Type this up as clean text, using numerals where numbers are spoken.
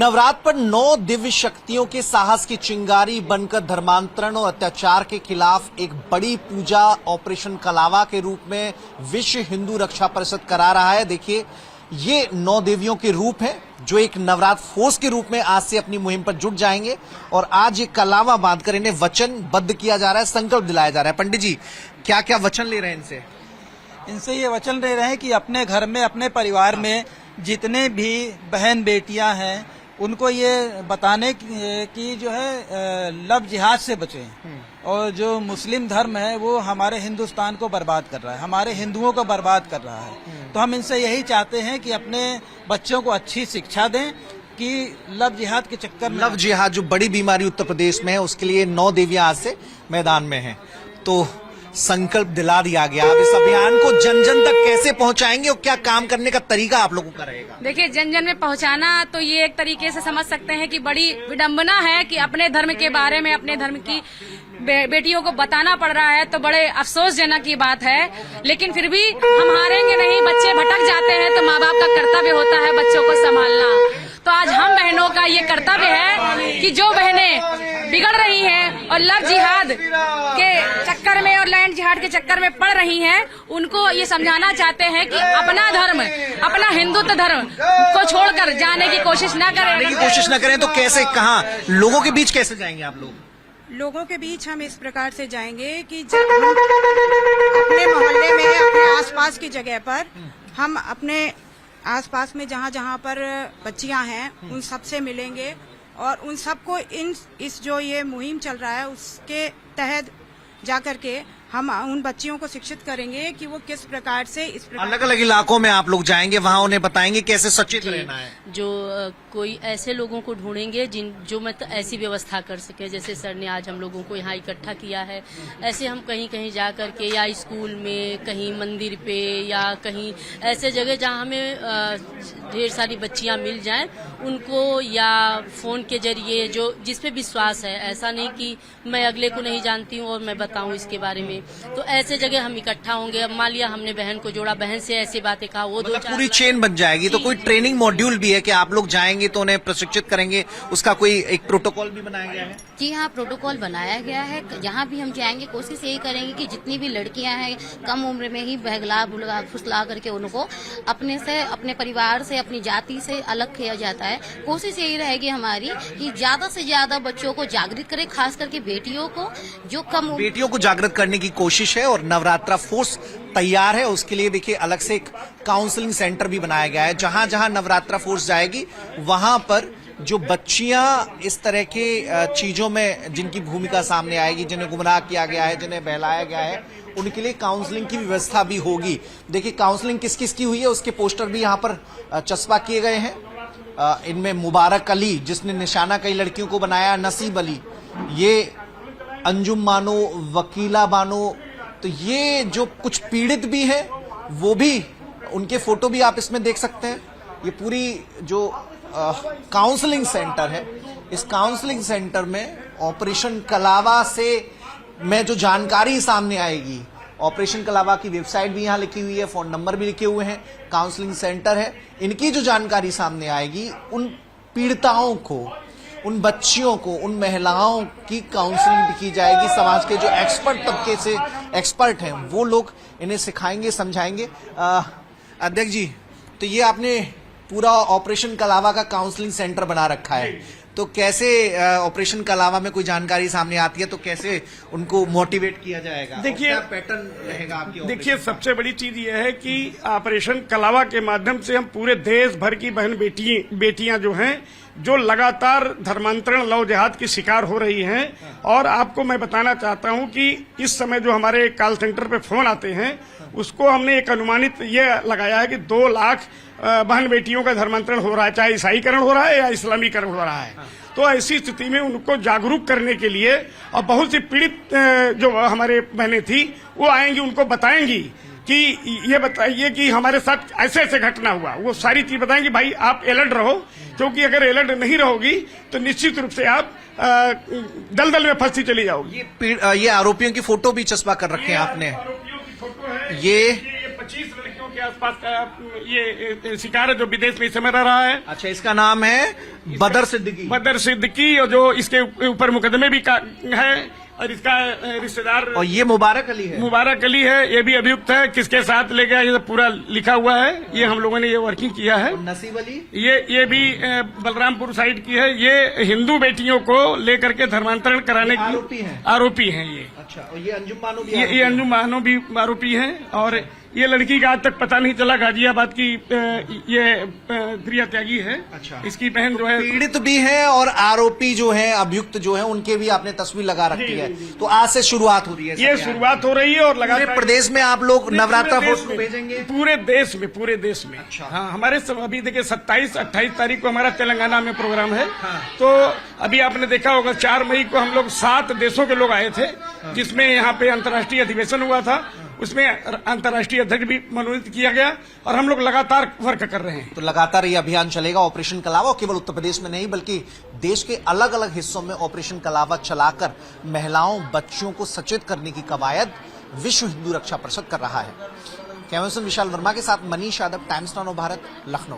नवरात्र पर 9 दिव्य शक्तियों के साहस की चिंगारी बनकर धर्मांतरण और अत्याचार के खिलाफ एक बड़ी पूजा ऑपरेशन कलावा के रूप में विश्व हिंदू रक्षा परिषद करा रहा है। देखिए, ये 9 देवियों के रूप हैं जो एक नवरात्र फोर्स के रूप में आज से अपनी मुहिम पर जुट जाएंगे और आज ये कलावा बांधकर इन्हें वचनबद्ध किया जा रहा है, संकल्प दिलाया जा रहा है। पंडित जी, क्या क्या वचन ले रहे हैं इनसे ये वचन ले रहे हैं कि अपने घर में, अपने परिवार में जितने भी बहन बेटियां हैं उनको ये बताने की जो है लव जिहाद से बचें। और जो मुस्लिम धर्म है वो हमारे हिंदुस्तान को बर्बाद कर रहा है, हमारे हिंदुओं को बर्बाद कर रहा है। तो हम इनसे यही चाहते हैं कि अपने बच्चों को अच्छी शिक्षा दें कि लव जिहाद के चक्कर में, लव जिहाद जो बड़ी बीमारी उत्तर प्रदेश में है, उसके लिए 9 देवियां आज से मैदान में हैं। तो संकल्प दिला दिया गया। अब इस अभियान को जन जन तक कैसे पहुंचाएंगे और क्या काम करने का तरीका आप लोगों का रहेगा? देखिए, जन जन में पहुंचाना तो ये एक तरीके से समझ सकते हैं कि बड़ी विडंबना है कि अपने धर्म के बारे में, अपने धर्म की बेटियों को बताना पड़ रहा है, तो बड़े अफसोसजनक की बात है। लेकिन फिर भी हम हारेंगे नहीं। बच्चे भटक जाते हैं तो माँ बाप का कर्तव्य होता है बच्चों को संभालना। तो आज हम बहनों का ये कर्तव्य है कि जो बहनें बिगड़ रही हैं और लव जिहाद के चक्कर में और लैंड जिहाद के चक्कर में पड़ रही हैं, उनको ये समझाना चाहते हैं कि अपना धर्म, अपना हिंदुत्व धर्म को छोड़कर जाने की कोशिश न करें। तो कैसे, कहाँ, लोगों के बीच कैसे जाएंगे आप लोग? लोगों के बीच हम इस प्रकार से जाएंगे कि जब हम अपने मोहल्ले में, अपने आसपास की जगह पर, हम अपने आसपास में जहाँ जहाँ पर बच्चियाँ हैं उन सब से मिलेंगे और उन सबको इस जो ये मुहिम चल रहा है उसके तहत जाकर के हम उन बच्चियों को शिक्षित करेंगे कि वो किस प्रकार से इस प्रकार अलग अलग इलाकों में आप लोग जाएंगे, वहाँ उन्हें बताएंगे कैसे सचेत रहना है। जो कोई ऐसे लोगों को ढूंढेंगे जो मतलब ऐसी व्यवस्था कर सके, जैसे सर ने आज हम लोगों को यहाँ इकट्ठा किया है, ऐसे हम कहीं कहीं जा करके, या स्कूल में, कहीं मंदिर पे, या कहीं ऐसे जगह जहाँ हमें ढेर सारी बच्चियाँ मिल जाएं, उनको या फोन के जरिए जो जिस पे विश्वास है, ऐसा नहीं कि मैं अगले को नहीं जानती हूँ और मैं बताऊँ इसके बारे में, तो ऐसे जगह हम इकट्ठा होंगे। अब मान लिया हमने बहन को जोड़ा, बहन से ऐसी बातें कहा, वो मतलब पूरी चेन बन जाएगी। तो कोई ट्रेनिंग मॉड्यूल भी है कि आप लोग जाएंगे तो उन्हें प्रशिक्षित करेंगे, उसका कोई एक प्रोटोकॉल भी बनाया गया है? जी हाँ, प्रोटोकॉल बनाया गया है। जहाँ भी हम जाएंगे कोशिश यही करेंगे कि जितनी भी लड़कियां हैं कम उम्र में ही बहला भुलगा फुसला करके उनको अपने से, अपने परिवार से, अपनी जाति से अलग किया जाता है। कोशिश यही रहेगी हमारी कि ज्यादा से ज्यादा बच्चों को जागृत करें, खास करके बेटियों को, जो कम बेटियों को जागृत करने की कोशिश है और नवरात्रा फोर्स तैयार है। उसके लिए देखिए अलग से एक काउंसलिंग सेंटर भी बनाया गया है। जहां जहां नवरात्रा फोर्स जाएगी वहां पर जो बच्चियां इस तरह के चीजों में जिनकी भूमिका सामने आएगी, जिन्हें गुमराह किया गया है, जिन्हें बहलाया गया है, उनके लिए काउंसलिंग की व्यवस्था भी होगी। देखिए काउंसलिंग किस किस की हुई है उसके पोस्टर भी यहाँ पर चस्पा किए गए हैं। इनमें मुबारक अली जिसने निशाना कई लड़कियों को बनाया, नसीब अली, ये अंजुम बानो, वकीला बानो, तो ये जो कुछ पीड़ित भी है वो भी, उनके फोटो भी आप इसमें देख सकते हैं। ये पूरी जो काउंसलिंग सेंटर है, इस काउंसलिंग सेंटर में ऑपरेशन कलावा से में जो जानकारी सामने आएगी, ऑपरेशन कलावा की वेबसाइट भी यहाँ लिखी हुई है, फोन नंबर भी लिखे हुए हैं, काउंसलिंग सेंटर है, इनकी जो जानकारी सामने आएगी, उन पीड़िताओं को, उन बच्चियों को, उन महिलाओं की काउंसलिंग भी की जाएगी। समाज के जो एक्सपर्ट तबके से एक्सपर्ट हैं वो लोग इन्हें सिखाएंगे, समझाएंगे। अध्यक्ष जी, तो ये आपने पूरा ऑपरेशन कलावा का काउंसलिंग सेंटर बना रखा है, तो कैसे ऑपरेशन कलावा में कोई जानकारी सामने आती है तो कैसे उनको मोटिवेट किया जाएगा? देखिए, पैटर्न रहेगा आपकी? देखिए, सबसे बड़ी चीज यह है कि ऑपरेशन कलावा के माध्यम से हम पूरे देश भर की बहन बेटियां जो हैं, जो लगातार धर्मांतरण, लव जिहाद की शिकार हो रही हैं। और आपको मैं बताना चाहता हूं कि इस समय जो हमारे कॉल सेंटर पे फोन आते हैं, उसको हमने एक अनुमानित ये लगाया है कि 2 लाख बहन बेटियों का धर्मांतरण हो रहा है, चाहे ईसाईकरण हो रहा है या इस्लामीकरण हो रहा है। तो ऐसी स्थिति में उनको जागरूक करने के लिए, और बहुत सी पीड़ित जो हमारे बहनें थी वो आएंगी, उनको बताएंगी कि ये बताइए कि हमारे साथ ऐसे ऐसे घटना हुआ, वो सारी चीज बताएंगे। भाई आप अलर्ट रहो, क्योंकि अगर अलर्ट नहीं रहोगी तो निश्चित रूप से आप दलदल में फंसती चली जाओगी। ये आरोपियों की फोटो भी चस्पा कर रखे हैं आपने? आरोपियों की फोटो है, ये 25 लड़कियों के आसपास का ये शिकार है जो विदेश में इस समय रह रहा है। अच्छा, इसका नाम है बदर सिद्दीकी। बदर सिद्दीकी, और जो इसके ऊपर मुकदमे भी है, और इसका रिश्तेदार और ये मुबारक अली है। मुबारक अली है, ये भी अभियुक्त है। किसके साथ ले गया ये पूरा लिखा हुआ है, ये हम लोगों ने ये वर्किंग किया है। नसीब अली ये भी बलरामपुर साइड की है। ये हिंदू बेटियों को लेकर के धर्मांतरण कराने की आरोपी हैं ये। अच्छा, और ये अंजुम बानो भी ये अंजुम बानो भी आरोपी हैं। और ये लड़की का आज तक पता नहीं चला, गाजियाबाद की ये गृह त्यागी है। अच्छा, इसकी बहन जो है पीड़ित भी है और आरोपी जो है, अभियुक्त जो है, उनके भी आपने तस्वीर लगा रखी है। तो आज से शुरुआत हो रही है। ये शुरुआत हो रही है और लगातार प्रदेश में आप लोग नवरात्रा फोर्स को भेजेंगे? पूरे देश में। अच्छा। हाँ, हमारे अभी देखिए 27-28 तारीख को हमारा तेलंगाना में प्रोग्राम है। हाँ। तो अभी आपने देखा होगा 4 मई को हम लोग 7 देशों के लोग आए थे। हाँ। जिसमें यहाँ पे अंतर्राष्ट्रीय अधिवेशन हुआ था। उसमें अंतर्राष्ट्रीय अध्यक्ष भी मनोनीत किया गया, और हम लोग लगातार वर्क कर रहे हैं। तो लगातार ये अभियान चलेगा, ऑपरेशन कलावा। केवल उत्तर प्रदेश में नहीं बल्कि देश के अलग अलग हिस्सों में ऑपरेशन कलावा चलाकर महिलाओं, बच्चियों को सचेत करने की कवायद विश्व हिंदू रक्षा परिषद कर रहा है। कैमरा पर्सन विशाल वर्मा के साथ मनीष यादव, टाइम्स नाउ भारत, लखनऊ।